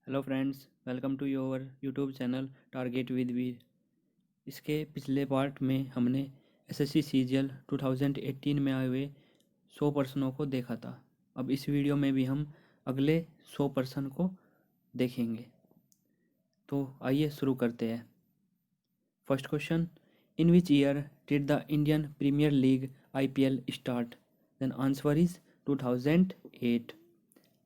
Hello friends, welcome to your YouTube channel target with Veer. इसके पिछले part में हमने एसएससी सीजीएल 2018 में आए हुए 100 प्रश्नों को देखा था। अब इस वीडियो में भी हम अगले 100 प्रश्न को देखेंगे। तो आइए शुरू करते हैं। First question, in which year did the Indian premier league IPL start? Then answer is 2008.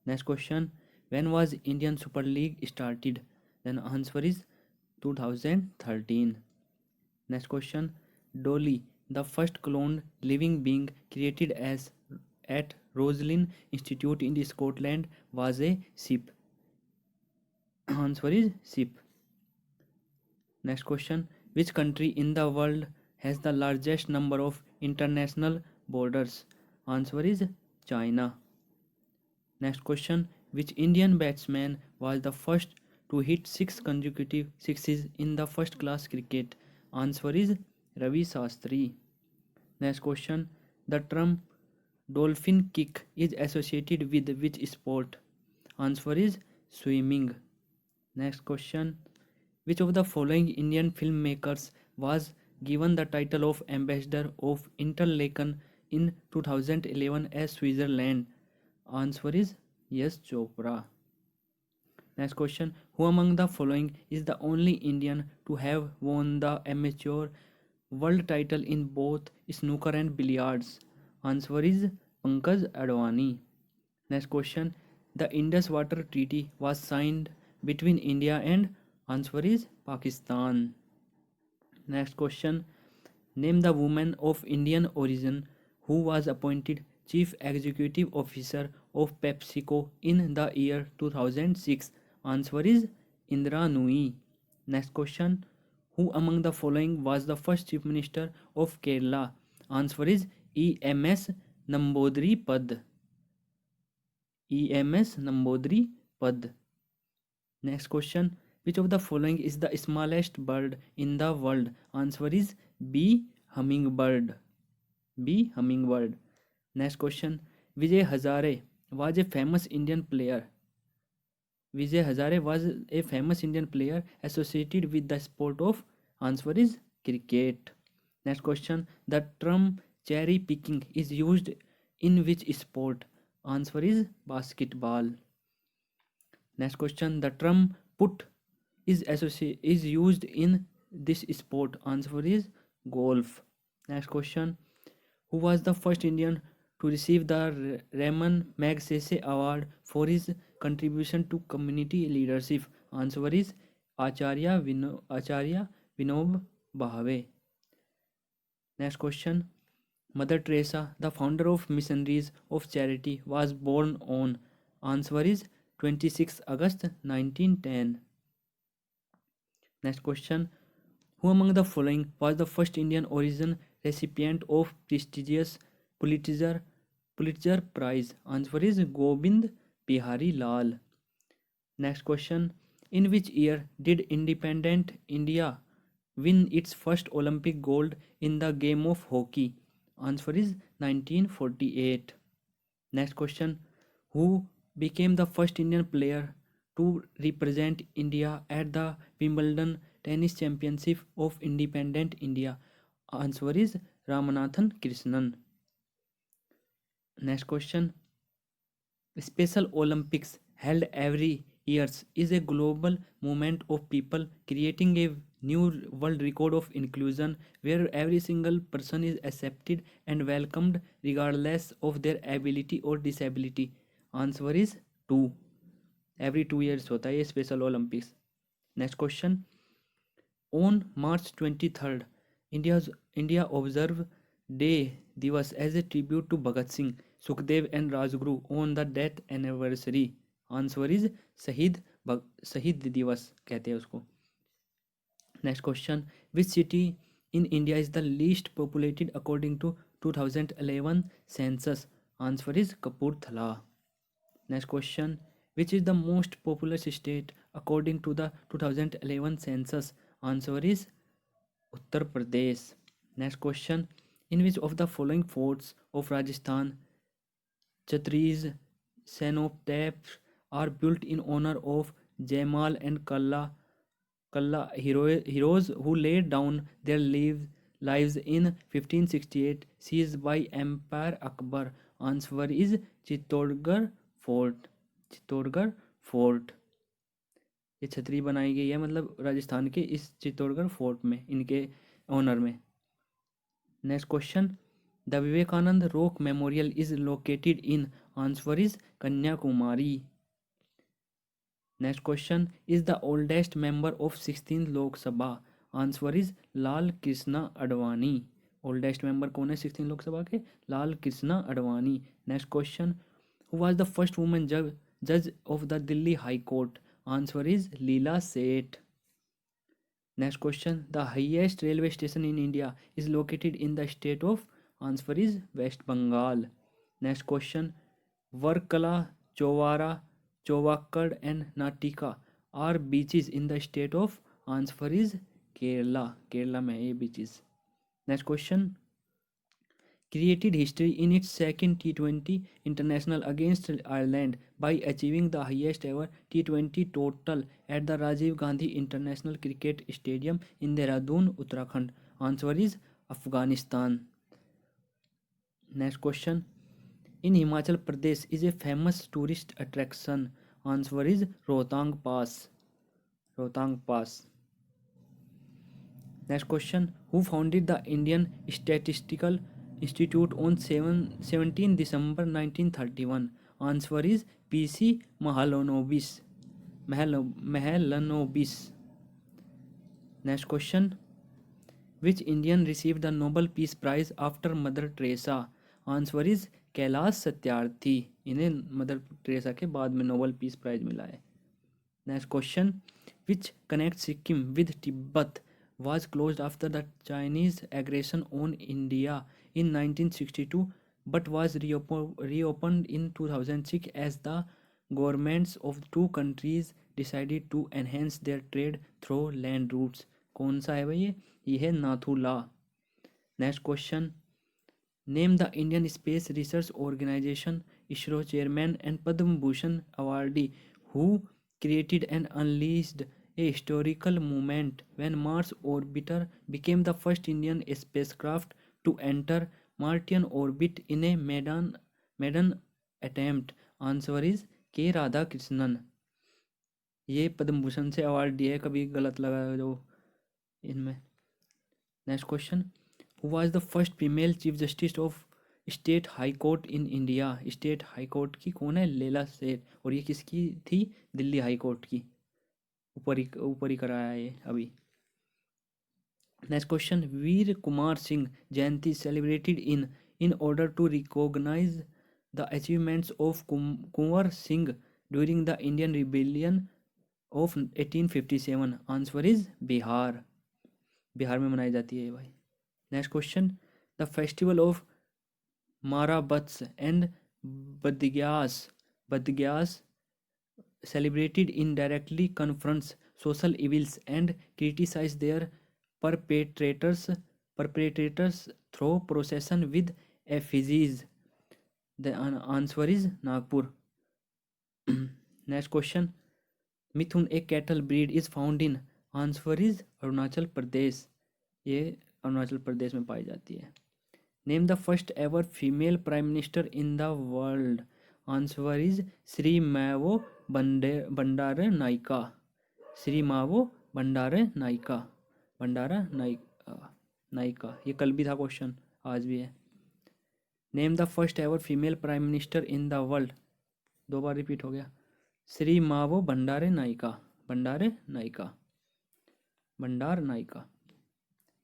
Next question, when was Indian Super League started? Then answer is 2013. Next question, Dolly, the first cloned living being created at Roslin Institute in Scotland, was a sheep. Answer is sheep. Next question, which country in the world has the largest number of international borders? Answer is China. Next question, which Indian batsman was the first to hit 6 consecutive sixes in the first class cricket? Answer is Ravi Shastri. Next question, the term dolphin kick is associated with which sport? Answer is swimming. Next question, which of the following Indian filmmakers was given the title of Ambassador of Interlaken in 2011 as Switzerland? Answer is Yash Chopra. Next question, who among the following is the only Indian to have won the amateur world title in both snooker and billiards? Answer is Pankaj Advani. Next question, the Indus Water Treaty was signed between India and? Answer is Pakistan. Next question, name the woman of Indian origin who was appointed Chief Executive Officer of PepsiCo in the year 2006. Answer is Indra Nui. Next question, who among the following was the first Chief Minister of Kerala? Answer is EMS Nambodri Pad. EMS Nambodri Pad. Next question, which of the following is the smallest bird in the world? Answer is B. Hummingbird. B. Hummingbird. Next question, Vijay Hazare was a famous Indian player. Vijay Hazare was a famous Indian player associated with the sport of? Answer is cricket. Next question, the term cherry picking is used in which sport? Answer is basketball. Next question, the term put is used in this sport? Answer is golf. Next question, who was the first Indian to receive the Raman Magsaysay Award for his contribution to community leadership? Answer is Acharya Vinoba Bhave. Next question, Mother Teresa, the founder of Missionaries of Charity, was born on? Answer is 26 August 1910. Next question, who among the following was the first Indian origin recipient of prestigious Pulitzer, Pulitzer Prize? Answer is Gobind Bihari Lal. Next question, in which year did independent India win its first Olympic gold in the game of hockey? Answer is 1948. Next question, who became the first Indian player to represent India at the Wimbledon Tennis Championship of Independent India? Answer is Ramanathan Krishnan. Next question, Special Olympics held every years is a global movement of people creating a new world record of inclusion where every single person is accepted and welcomed regardless of their ability or disability. Answer is 2. Every 2 years होता है ये special Olympics. Next question, on March 23rd, India observed Day Divas as a tribute to Bhagat Singh, Sukhdev and Rajguru on the death anniversary. Answer is शहीद दिवस कहते हैं उसको. Next question, which city in India is the least populated according to 2011 census? Answer is Kapurthala. Next question, which is the most populous state according to the 2011 census? Answer is Uttar Pradesh. Next question, in which of the following forts of Rajasthan Chhatris cenotaphs are built in honor of Jamal and Kalla heroes who laid down their lives in 1568, seized by Emperor Akbar. Answer is Chittorgarh Fort. Chittorgarh fort. ये छतरी बनाई गई है मतलब राजस्थान के इस Chittorgarh fort में, इनके ऑनर में। Next question, the Vivekananda rock memorial is located in, answer is Kanyakumari. Next question, is the oldest member of 16th Lok Sabha, answer is Lal Krishna Advani. Oldest member कौन है 16 लोकसभा के? Lal Krishna Advani. Next question, who was the first women जज of the Delhi high court, answer is Leela Seth. Next question, the highest railway station in India is located in the state of, answer is West Bengal. Next question, Varkala, Chowara, Chavakkad and Nattika are beaches in the state of, answer is Kerala. Kerala में ये beaches. Next question, created history in its second T20 international against Ireland by achieving the highest ever T20 total at the Rajiv Gandhi International Cricket Stadium in Dehradun, Uttarakhand. Answer is Afghanistan. Next question. In Himachal Pradesh is a famous tourist attraction. Answer is Rohtang Pass. Rohtang Pass. Next question. Who founded the Indian Statistical Institute on 17 December 1931? Answer is P.C. Mahalanobis. Next question. Which Indian received the Nobel Peace Prize after Mother Teresa? Answer is Kailash Satyarthi. इन्हें mother Teresa के बाद में Nobel peace prize मिला है। Next question, which connect Sikkim with Tibet was closed after the Chinese aggression on India in 1962 but was reopened in 2006 as the governments of two countries decided to enhance their trade through land routes? कौन सा है भाई? ये है Nathula. Next question, name the Indian space research organisation ISRO chairman and Padma Bhushan awardee who created and unleashed a historical moment when Mars orbiter became the first Indian spacecraft to enter Martian orbit in a maiden attempt. Answer is K. Radhakrishnan. ये पद्म भूषण से award दिया है, कभी गलत लगा जो इनमें। Next question, who was the first female chief justice of state high court in India? State high court की कौन है? लैला सेठ। और ये किसकी थी? दिल्ली हाई कोर्ट की। ऊपर ही कराया है ये अभी। Next question, Veer Kumar Singh Jayanti celebrated in order to recognise the achievements of Kunwar Singh during the Indian rebellion of 1857? Answer is Bihar. Bihar में मनाई जाती है ये भाई। Next question, the festival of Marbats and Badgyas celebrated indirectly confronts social evils and criticize their perpetrators through procession with effigies? The answer is Nagpur. Next question, Mithun, a cattle breed, is found in? Answer is Arunachal Pradesh. ये अरुणाचल प्रदेश में पाई जाती है। Name the first ever female prime minister in the world? Answer is Sirimavo Bandaranaike. Shri मावो भंडारे नायका। नायका। ये कल भी था क्वेश्चन, आज भी है। Name the first ever female prime minister in the world, 2 बार रिपीट हो गया। Sirimavo Bandaranaike. Bandaranaike.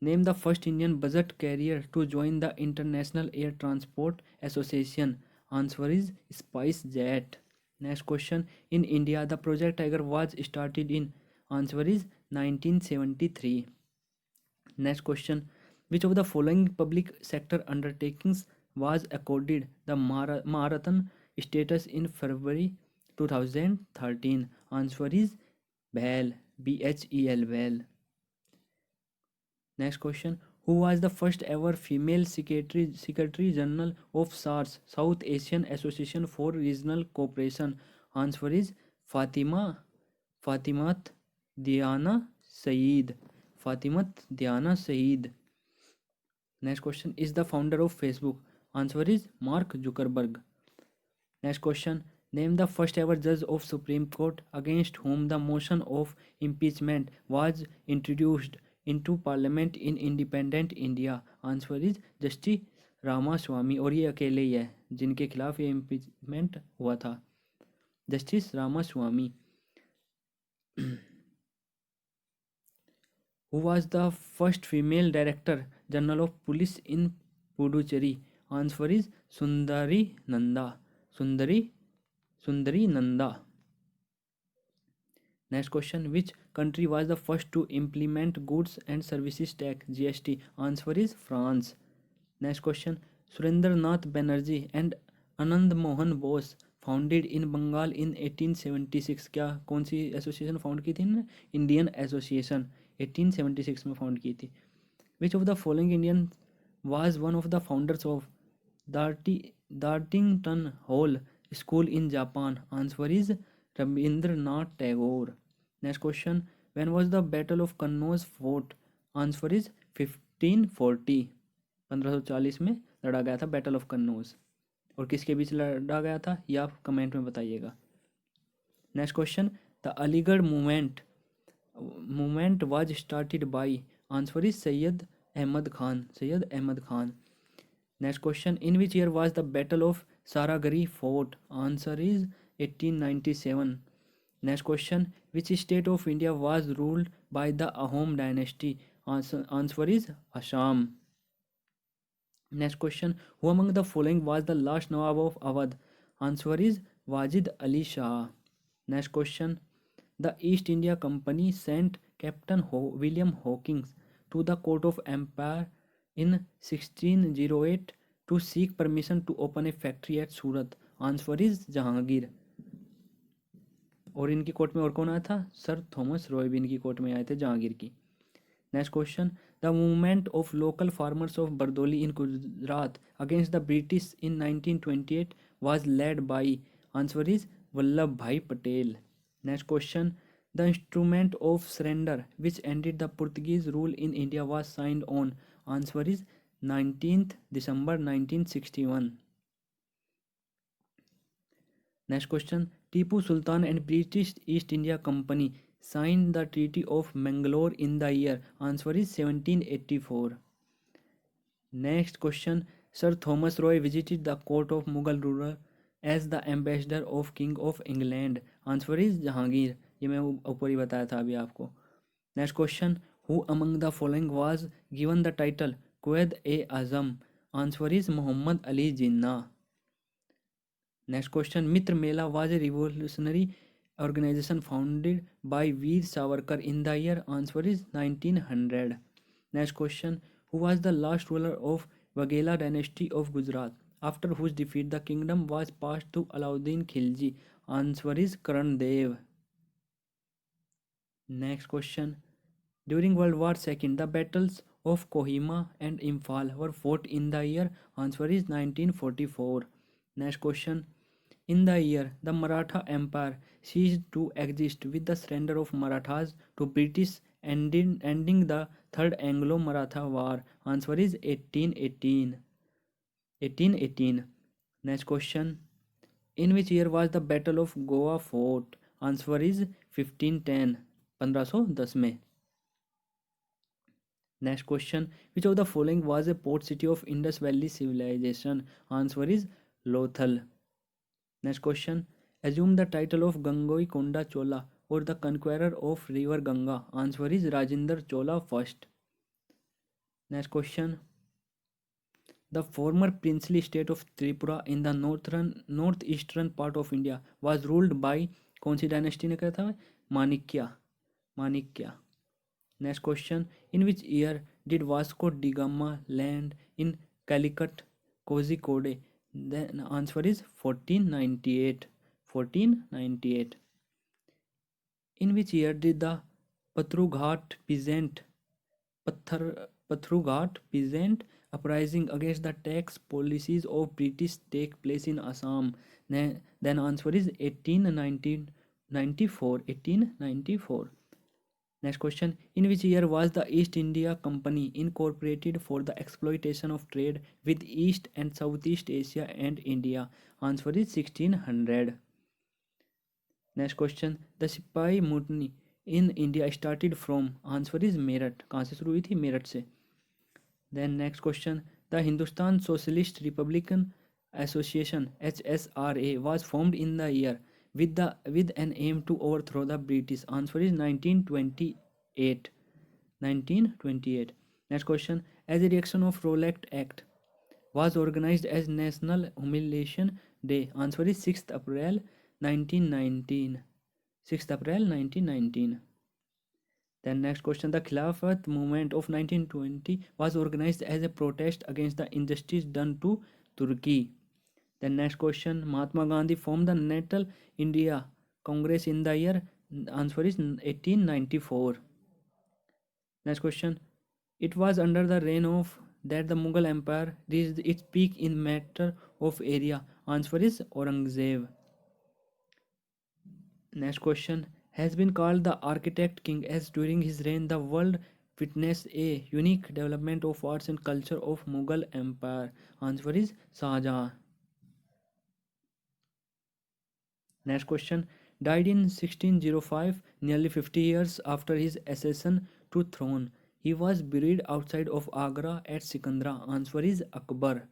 Name the first Indian budget carrier to join the international air transport association? Answer is SpiceJet. Next question, in India the project tiger was started in? Answer is 1973। Next question, which of the following public sector undertakings was accorded the Maharatna status in February 2013? Answer is BHEL, BHEL. Next question, who was the first ever female secretary general of SARS, South Asian Association for Regional Cooperation? Answer is Fatima Fatimat Diana Saeed. Fatimat Diana Saeed. Next question, is the founder of Facebook? Answer is Mark Zuckerberg. Next question, name the first ever judge of Supreme Court against whom the motion of impeachment was introduced into Parliament in independent India. Answer is Justice Ramaswami, और ये अकेले ही है जिनके खिलाफ ये impeachment हुआ था, justice Ramaswami. Who was the first female director general of police in Puducherry? Answer is Sundari Nanda. Sundari Nanda. Next question, which country was the first to implement goods and services tax GST? Answer is France. Next question, Surendranath Banerjee and Anand Mohan Bose founded in Bengal in 1876. क्या कौन सी association found की थी इन्होंने? Indian association 1876 में found की थी. Which of the following Indian was one of the founders of Dartington hall school in Japan? Answer is Rabindranath Tagore. Next question, when was the battle of Kannauj fort? Answer is 1540. 1540 में लड़ा गया था battle of Kannauj. और किसके बीच लड़ा गया था ये आप कमेंट में बताइएगा. Next question, the Aligarh movement was started by? Answer is Syed Ahmad Khan. Next question, in which year was the battle of Saragarhi fort? Answer is 1897. Next question, which state of India was ruled by the Ahom dynasty? Answer is Assam. Next question, who among the following was the last Nawab of Awadh? Answer is Wajid Ali Shah. Next question, the East India Company sent Captain William Hawkins to the Court of Empire in 1608 to seek permission to open a factory at Surat. Answer is Jahangir. और इनकी court में और कौन आया था? Sir Thomas Roy भी इनकी court में आए थे, जहांगीर की. Next question, the movement of local farmers of Bardoli in Gujarat against the British in 1928 was led by? Answer is Vallabh Bhai Patel. Next question, the instrument of surrender which ended the Portuguese rule in India was signed on? Answer is 19th December 1961. Next question, Tipu Sultan and British East India Company signed the Treaty of Mangalore in the year? Answer is 1784. Next question, Sir Thomas Roy visited the court of Mughal ruler as the ambassador of King of England? Answer is Jahangir. ये मैं ऊपर ही बताया था अभी आपको. Next question, who among the following was given the title Quaid-e-Azam? Answer is Muhammad Ali Jinnah. Next question, Mitra Mela was a revolutionary organization founded by Veer Savarkar in the year? Answer is 1900. Next question, who was the last ruler of Waghela dynasty of Gujarat, after whose defeat the kingdom was passed to Alauddin Khilji? Answer is Karan Dev. Next question, during World War II, the battles of Kohima and Imphal were fought in the year? Answer is 1944. Next question, in the year the Maratha Empire ceased to exist with the surrender of Marathas to British, ending the Third Anglo-Maratha War? Answer is 1818. 1818. Next question, in which year was the Battle of Goa fought? Answer is 1510. 1510 में. Next question, which of the following was a port city of Indus Valley civilization? Answer is Lothal. Next question, assume the title of Gangoi Konda Chola or the conqueror of river Ganga? Answer is Rajendra Chola first. Next question, the former princely state of Tripura in the northeastern part of India was ruled by? कौन सी dynasty ने कहा था? मानिक्या. Next question, in which year did Vasco da Gama land in Calicut, Kozhikode? The answer is 1498. 1498. In which year did the Pathrughat peasant uprising against the tax policies of British take place in Assam? Then answer is 1891. 1894. Next question. In which year was the East India Company incorporated for the exploitation of trade with East and Southeast Asia and India? Answer is 1600. Next question. The Sipahi Mutiny in India started from? Answer is Meerut. कहाँ से शुरू हुई थी? मेरठ से. Then next question. The Hindustan Socialist Republican Association HSRA was formed in the year with an aim to overthrow the British. Answer is 1928. 1928. Next question. As a reaction of Rowlatt Act was organized as National Humiliation Day. Answer is 6th April 1919. 6th April 1919. Then next question. The Khilafat movement of 1920 was organized as a protest against the injustice done to Turkey. Then next question. Mahatma Gandhi formed the National India Congress in the year. Answer is 1894. Next question. It was under the reign of that the Mughal Empire reached its peak in matter of area. Answer is Aurangzeb. Next question. Has been called the Architect King as during his reign the world witnessed a unique development of arts and culture of Mughal Empire. Answer is Shah Jahan. Next question. Died in 1605, nearly 50 years after his accession to throne. He was buried outside of Agra at Sikandra. Answer is Akbar.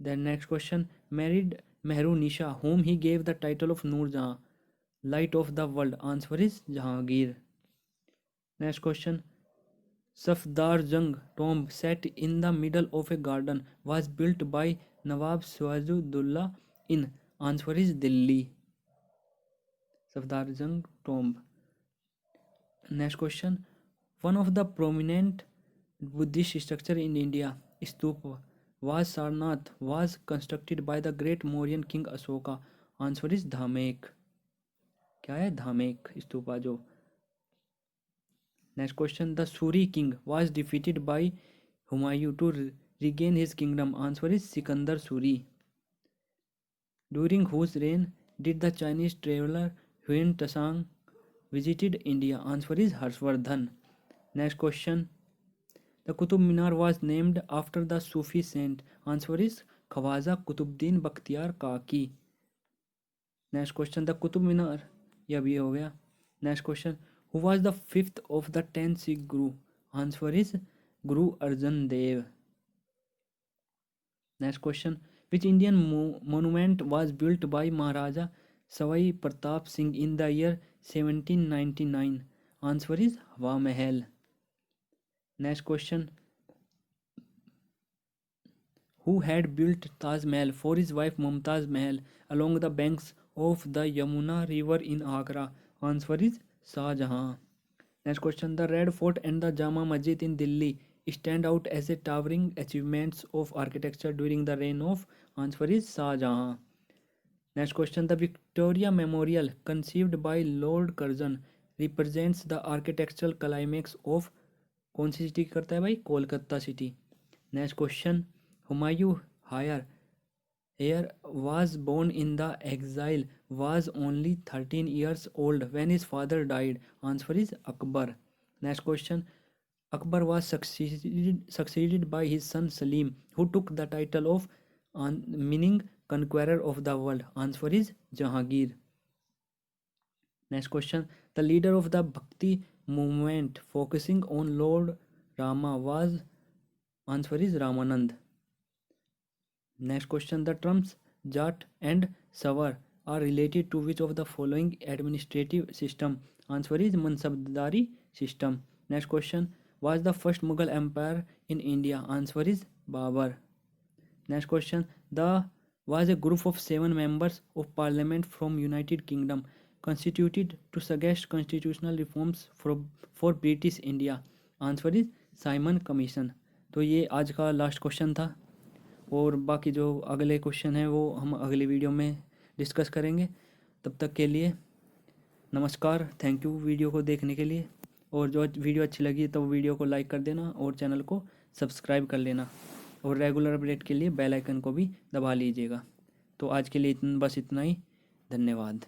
Then next question. Married Mehru Nisha, whom he gave the title of Noor Jahan, light of the world. Answer is Jahangir. Next question. Safdarjung tomb set in the middle of a garden was built by Nawab Siwajuddaulah in? Answer is Delhi. Safdarjung tomb. Next question. One of the prominent Buddhist structure in India, Stupa, was Sarnath, was constructed by the great Mauryan king Ashoka. Answer is Dhamek. क्या है? धामेक स्तूपा जो. Next question. The Suri king was defeated by Humayun to regain his kingdom. Answer is Sikandar Suri. During whose reign did the Chinese traveler Huan Tsang visited India? Answer is Harshvardhan. Next question. The Qutub Minar was named after the Sufi saint. Answer is Khwaja Qutubuddin Bakhtiyar Kaki. Next question. The Qutub Minar, यह भी हो गया. Next question. Who was the fifth of the 10 Sikh Guru? Answer is Guru Arjan Dev. Next question. Which Indian monument was built by Maharaja Savai Pratap Singh in the year 1799? Answer is Hawa Mahal. Next question. Who had built Taj Mahal for his wife Mumtaz Mahal along the banks of the Yamuna river in Agra? Answer is Shah Jahan. Next question. The Red Fort and the Jama Masjid in Delhi stand out as a towering achievements of architecture during the reign of? Answer is Shah Jahan. Next question. The Victoria Memorial conceived by Lord Curzon represents the architectural climax of? कौन सी city करता है भाई? Kolkata city. Next question. Humayun Heir was born in the exile, was only 13 years old when his father died. Answer is Akbar. Next question. Akbar was succeeded by his son Salim, who took the title of meaning conqueror of the world. Answer is Jahangir. Next question. The leader of the Bhakti movement focusing on Lord Rama was? Answer is Ramanand. Next question. The terms Jat and Savar are related to which of the following administrative system? Answer is Mansabdari system. Next question. Was the first Mughal empire in India? Answer is Babur. Next question. The was a group of 7 members of parliament from United Kingdom constituted to suggest constitutional reforms for British India. Answer is Simon Commission. तो ये आज का last question था और बाकी जो अगले question है वो हम अगली वीडियो में डिस्कस करेंगे. तब तक के लिए नमस्कार. थैंक यू वीडियो को देखने के लिए. और जो वीडियो अच्छी लगी तो वीडियो को लाइक कर देना और चैनल को सब्सक्राइब कर लेना और रेगुलर अपडेट के लिए बेल आइकन को भी दबा लीजिएगा. तो आज के लिए बस इतना ही. धन्यवाद.